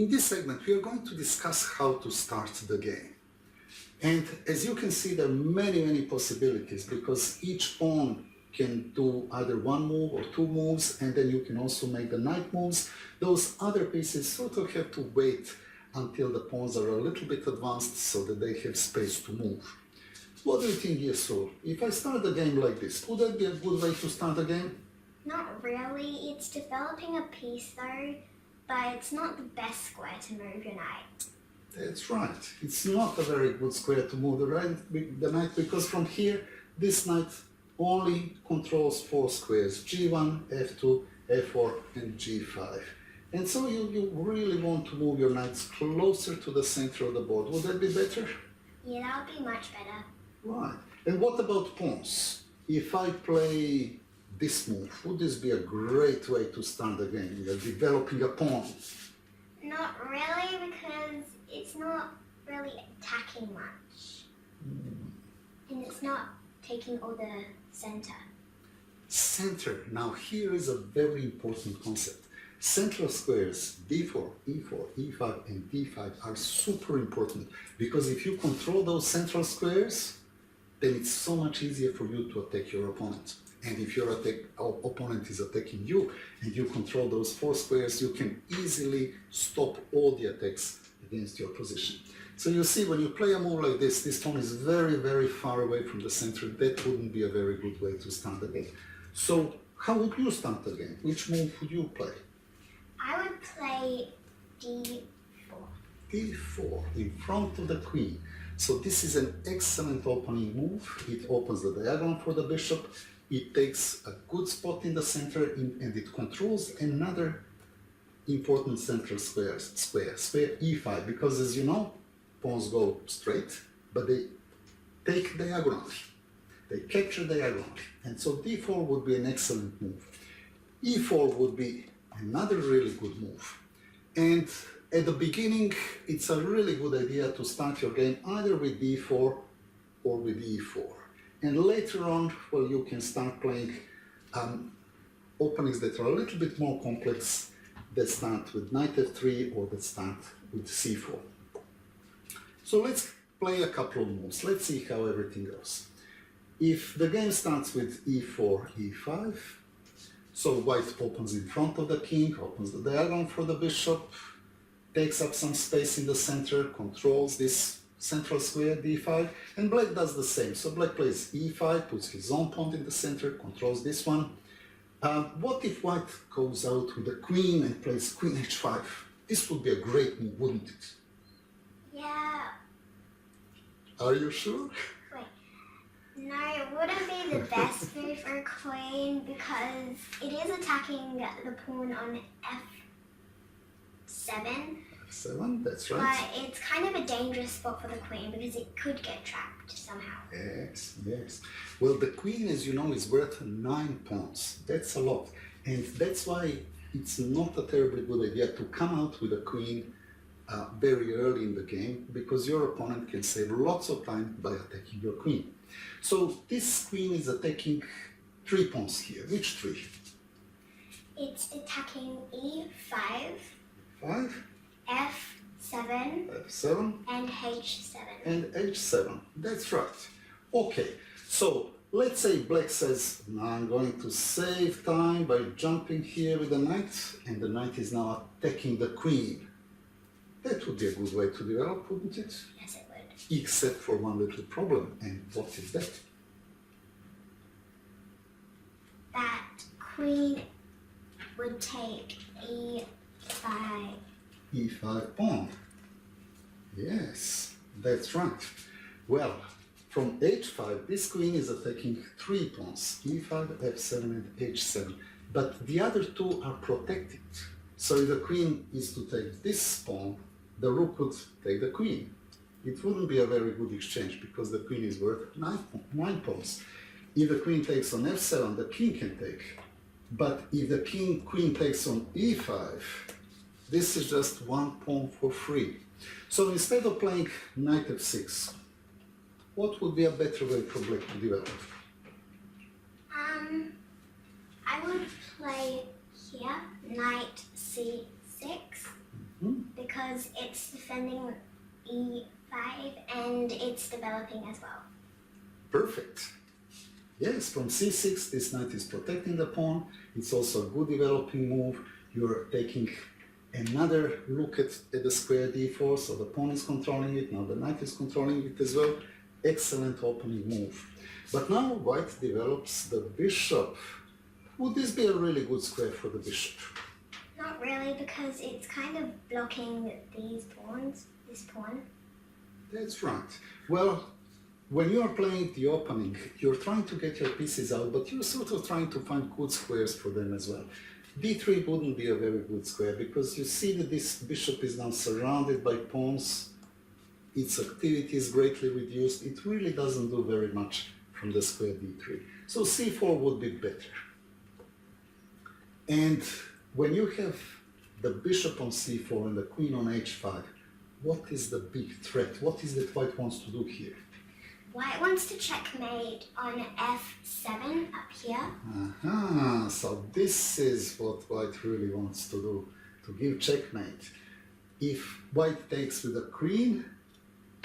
In this segment, we are going to discuss how to start the game. And as you can see, there are many possibilities because each pawn can do either one move or two moves, and then you can also make the knight moves. Those other pieces sort of have to wait until the pawns are a little bit advanced so that they have space to move. What do you think, Yesur? If I start the game like this, would that be a good way to start a game? Not really. It's developing a piece though, but it's not the best square to move your knight. That's right. It's not a very good square to move the knight because from here, this knight only controls four squares, G1, F2, F4 and G5. And so you really want to move your knights closer to the center of the board. Would that be better? Yeah, that would be much better. Right. And what about pawns? If I play this move, would this be a great way to start the game? You're developing a pawn. Not really, because it's not really attacking much. And it's not taking all the center. Center. Now here is a very important concept. Central squares d4, e4, e5 and d5 are super important because if you control those central squares, then it's so much easier for you to attack your opponent. And if your opponent is attacking you and you control those four squares, you can easily stop all the attacks against your position. So you see, when you play a move like this pawn is very far away from the center. That wouldn't be a very good way to start the game. So how would you start the game? Which move would you play? I would play d4. d4, in front of the queen. So this is an excellent opening move. It opens the diagonal for the bishop. It takes a good spot in the center and it controls another important central square e5, because as you know, pawns go straight, but they take diagonally. They capture diagonally. And so d4 would be an excellent move. e4 would be another really good move. And at the beginning, it's a really good idea to start your game either with d4 or with e4. And later on, well, you can start playing openings that are a little bit more complex, that start with knight f3 or that start with c4. So let's play a couple of moves. Let's see how everything goes. If the game starts with e4, e5, so white opens in front of the king, opens the diagonal for the bishop, takes up some space in the center, controls this central square d5, and black does the same. So black plays e5, puts his own pawn in the center, controls this one. What if white goes out with the queen and plays queen h5? This would be a great move, wouldn't it? Yeah. Are you sure? Wait. No, it wouldn't be the best move for a queen because it is attacking the pawn on f7. f7, that's right. But it's kind of a dangerous spot for the queen because it could get trapped somehow. Yes. Well, the queen, as you know, is worth 9 pawns. That's a lot. And that's why it's not a terribly good idea to come out with a queen very early in the game, because your opponent can save lots of time by attacking your queen. So this queen is attacking 3 pawns here. Which 3? It's attacking e5, 5, f7, f7, and h7. and h7. That's right. Okay, so let's say black says, now I'm going to save time by jumping here with the knight, and the knight is now attacking the queen. That would be a good way to develop, wouldn't it? Yes, it would. Except for one little problem, and what is that? That queen would take e5. e5 pawn. Yes, that's right. Well, from h5, this queen is attacking 3 pawns, e5, f7, and h7. But the other 2 are protected. So if the queen is to take this pawn, the rook would take the queen. It wouldn't be a very good exchange because the queen is worth 9 pawns. If the queen takes on f7, the king can take. But if the queen takes on e5, this is just 1 pawn for free. So instead of playing knight f6, what would be a better way for black to develop? I would play here, knight c6, because it's defending e5 and it's developing as well. Perfect. Yes, from c6, this knight is protecting the pawn. It's also a good developing move. You're taking another look at the square d4, so the pawn is controlling it, now the knight is controlling it as well. Excellent opening move. But now white develops the bishop. Would this be a really good square for the bishop? Not really, because it's kind of blocking these pawns, this pawn. That's right. Well, when you are playing the opening, you're trying to get your pieces out, but you're sort of trying to find good squares for them as well. d3 wouldn't be a very good square, because you see that this bishop is now surrounded by pawns. Its activity is greatly reduced. It really doesn't do very much from the square d3. So c4 would be better. And when you have the bishop on c4 and the queen on h5, what is the big threat? What is that white wants to do here? White wants to checkmate on f7 up here. Aha, so this is what white really wants to do, to give checkmate. If white takes with the queen,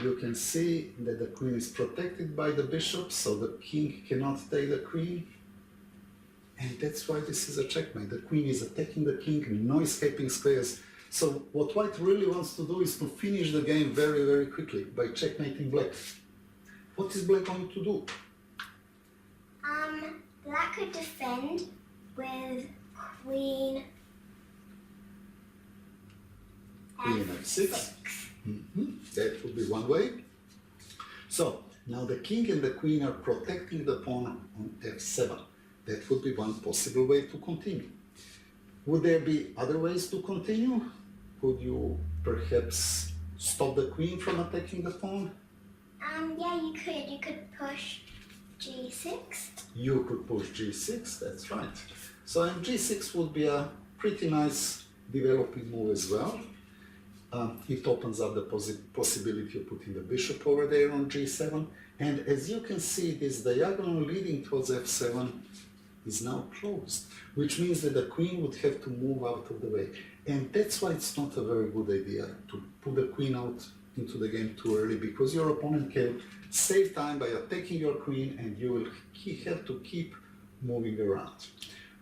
you can see that the queen is protected by the bishop, so the king cannot take the queen. And that's why this is a checkmate. The queen is attacking the king, no escaping squares. So what white really wants to do is to finish the game very, very quickly by checkmating black. What is black going to do? Black could defend with queen f6. That would be one way. So now the king and the queen are protecting the pawn on f7. That would be one possible way to continue. Would there be other ways to continue? Could you perhaps stop the queen from attacking the pawn? Yeah, you could. You could push g6. You could push g6, that's right. So and g6 would be a pretty nice developing move as well. It opens up the possibility of putting the bishop over there on g7. And as you can see, this diagonal leading towards f7 is now closed, which means that the queen would have to move out of the way. And that's why it's not a very good idea to put the queen out into the game too early, because your opponent can save time by attacking your queen and you will have to keep moving around.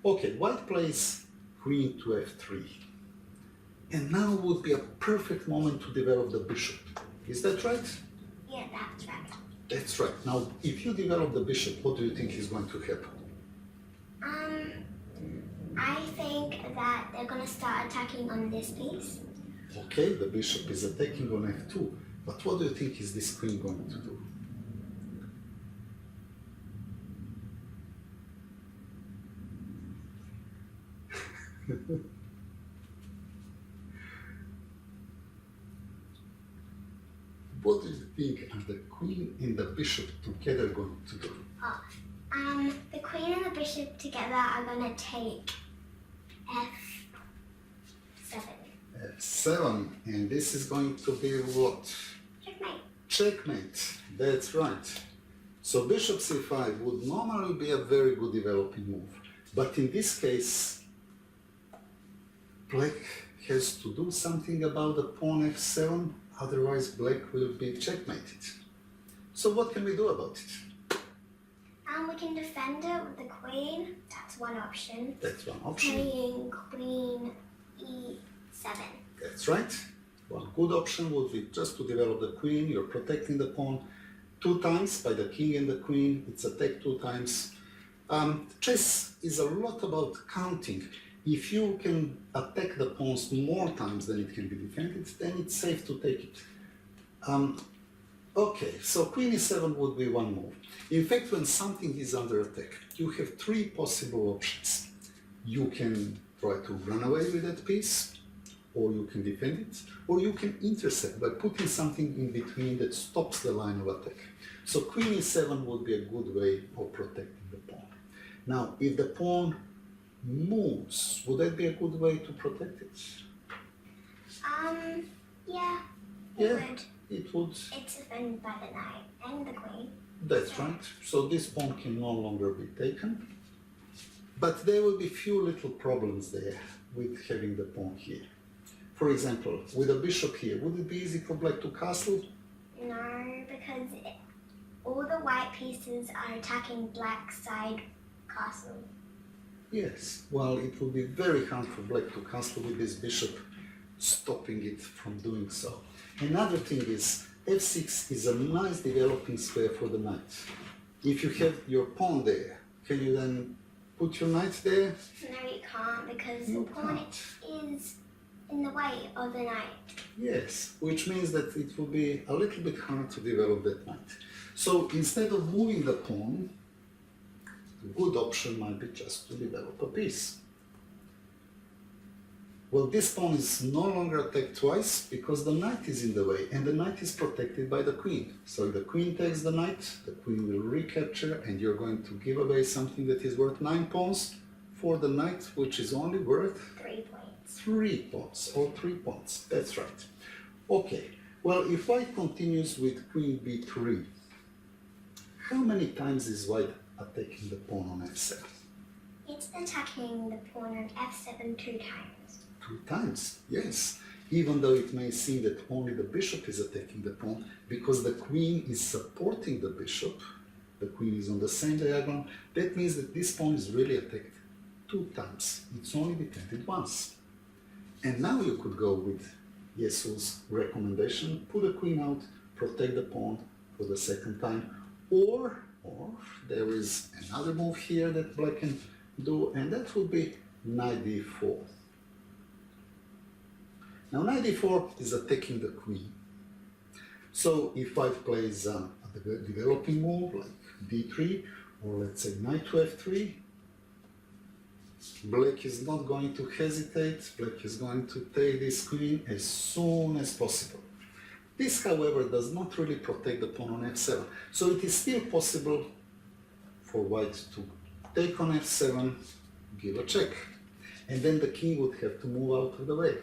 Okay, white plays queen to f3. And now would be a perfect moment to develop the bishop. Is that right? Yeah, that's right. That's right. Now, if you develop the bishop, what do you think is going to happen? I think that they're going to start attacking on this piece. Okay, the bishop is attacking on f2, but what do you think is this queen going to do? What do you think are the queen and the bishop together going to do? The queen and the bishop together are going to take f7. f7, and this is going to be what? Checkmate. Checkmate, that's right. So bishop c5 would normally be a very good developing move, but in this case, black has to do something about the pawn f7, otherwise black will be checkmated. So what can we do about it? We can defend it with the queen. That's one option. That's one option. Playing queen e7. That's right. One good option would be just to develop the queen. You're protecting the pawn 2 times by the king and the queen. It's attacked 2 times. Chess is a lot about counting. If you can attack the pawns more times than it can be defended, then it's safe to take it. Okay, so queen e7 would be one move. In fact, when something is under attack, you have 3 possible options. You can try to run away with that piece, or you can defend it, or you can intercept by putting something in between that stops the line of attack. So queen e7 would be a good way of protecting the pawn. Now, if the pawn moves, would that be a good way to protect it? Yeah, Yeah, it would. It's defended by the knight and the queen. That's right. So this pawn can no longer be taken. But there will be few little problems there with having the pawn here. For example, with a bishop here, would it be easy for black to castle? No, because all the white pieces are attacking black side castle. Yes, well, it would be very hard for black to castle with this bishop, stopping it from doing so. Another thing is, f6 is a nice developing square for the knight. If you have your pawn there, can you then put your knight there? No, you can't, because You the pawn can't. is in the way of the knight. Yes, which means that it will be a little bit hard to develop that knight. So instead of moving the pawn, a good option might be just to develop a piece. Well, this pawn is no longer attacked twice because the knight is in the way and the knight is protected by the queen. So if the queen takes the knight, the queen will recapture and you're going to give away something that is worth 9 pawns for the knight, which is only worth 3 points. 3 pawns or 3 points. That's right. Okay, well, if white continues with queen b3, how many times is white attacking the pawn on f7? It's attacking the pawn on f7 2 times. 2 times, yes. Even though it may seem that only the bishop is attacking the pawn, because the queen is supporting the bishop, the queen is on the same diagonal, that means that this pawn is really attacked 2 times. It's only defended once. And now you could go with Jesu's recommendation, put the queen out, protect the pawn for the second time, or there is another move here that black can do, and that would be knight d4. Now knight d4 is attacking the queen. So if white plays a developing move like d3, or let's say knight to f3, black is not going to hesitate. Black is going to take this queen as soon as possible. This, however, does not really protect the pawn on f7. So it is still possible for white to take on f7, give a check, and then the king would have to move out of the way.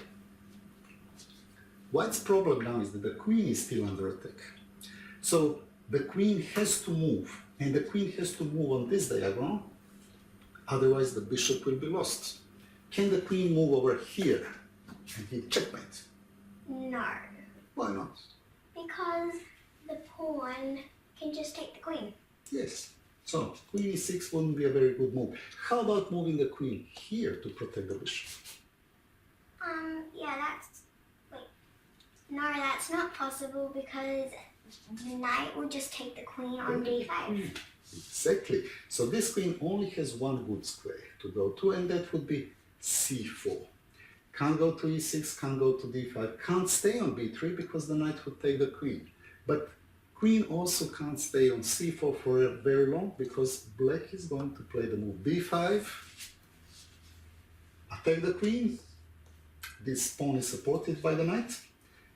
White's problem now is that the queen is still under attack. So the queen has to move, and the queen has to move on this diagonal, otherwise the bishop will be lost. Can the queen move over here and hit checkmate? No, Why not? because the pawn can just take the queen. Yes. So queen e6 wouldn't be a very good move. How about moving the queen here to protect the bishop? Yeah, no, that's not possible because the knight will just take the queen on d5. Exactly. So this queen only has one good square to go to, and that would be c4. Can't go to e6, can't go to d5, can't stay on b3 because the knight would take the queen. But queen also can't stay on c4 for very long because black is going to play the move d5, attack the queen. This pawn is supported by the knight.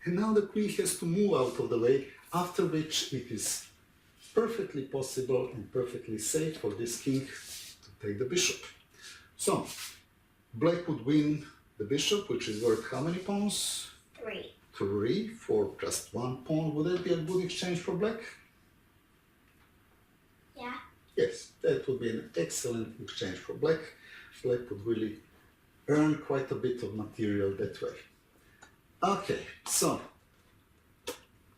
And now the queen has to move out of the way, after which it is perfectly possible and perfectly safe for this king to take the bishop. So, black would win the bishop, which is worth how many pawns? 3. 3 for just 1 pawn. Would that be a good exchange for black? Yeah. Yes, that would be an excellent exchange for black. Black would really earn quite a bit of material that way. Okay, so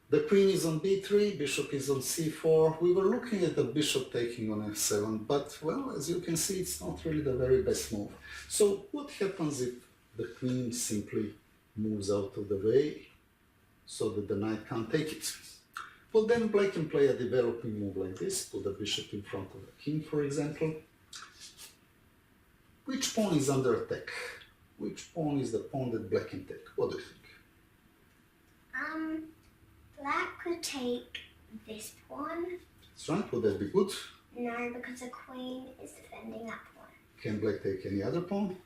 the queen is on b3, bishop is on c4. We were looking at the bishop taking on f7, but well, as you can see, it's not really the very best move. So what happens if the queen simply moves out of the way so that the knight can't take it? Well, then black can play a developing move like this, put the bishop in front of the king, for example. Which pawn is under attack? Which pawn is the pawn that black can take? What do you think? Black could take this pawn. That's right, would that be good? No, because the queen is defending that pawn. Can black take any other pawn?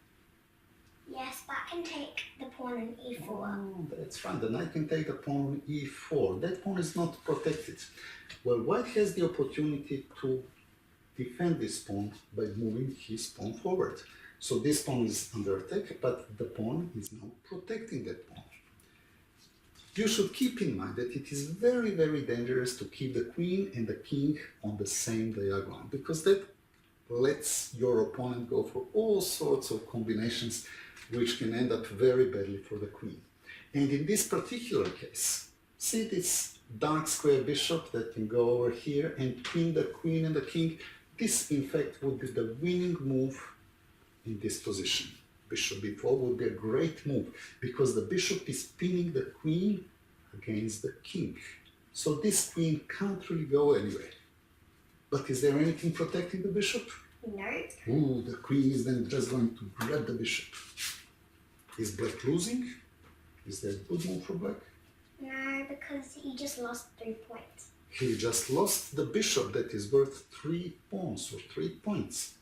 Yes, black can take the pawn on e4. Oh, that's right, the knight can take the pawn on e4. That pawn is not protected. Well, white has the opportunity to defend this pawn by moving his pawn forward. So this pawn is under attack, but the pawn is now protecting that pawn. You should keep in mind that it is very, very dangerous to keep the queen and the king on the same diagonal, because that lets your opponent go for all sorts of combinations which can end up very badly for the queen. And in this particular case, see this dark square bishop that can go over here and pin the queen and the king. This, in fact, would be the winning move in this position. Bishop b4 would be a great move because the bishop is pinning the queen against the king. So this queen can't really go anywhere. But is there anything protecting the bishop? No. Ooh, the queen is then just going to grab the bishop. Is black losing? Is that a good move for black? No, because he just lost 3 points. He just lost the bishop that is worth 3 pawns or 3 points.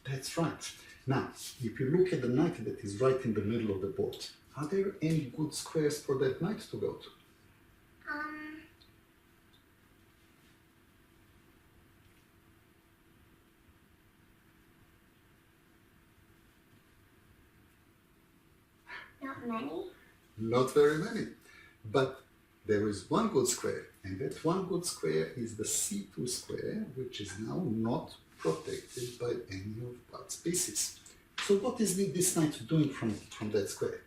That's right. Now, if you look at the knight that is right in the middle of the board, are there any good squares for that knight to go to? Not many. Not very many. But there is one good square, and that one good square is the c2 square, which is now not protected by any of Black's pieces. So what is this knight doing from that square?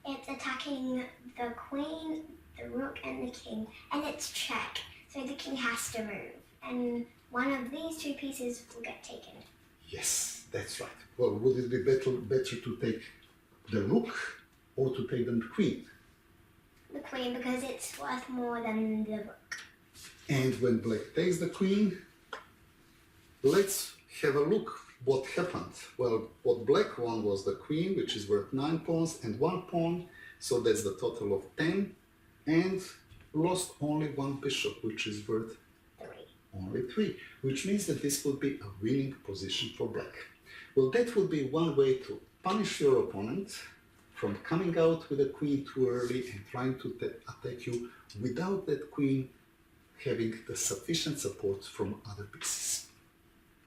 It's attacking the queen, the rook, and the king, and it's check. So the king has to move, and one of these 2 pieces will get taken. Yes, that's right. Well, would it be better to take the rook or to take the queen? The queen, because it's worth more than the rook. And when black takes the queen, let's have a look what happened. Well, what black won was the queen, which is worth 9 pawns and 1 pawn, so that's the total of 10, and lost only 1 bishop, which is worth 3. only 3, which means that this would be a winning position for black. Well, that would be one way to punish your opponent from coming out with a queen too early and trying to attack you without that queen having the sufficient support from other pieces.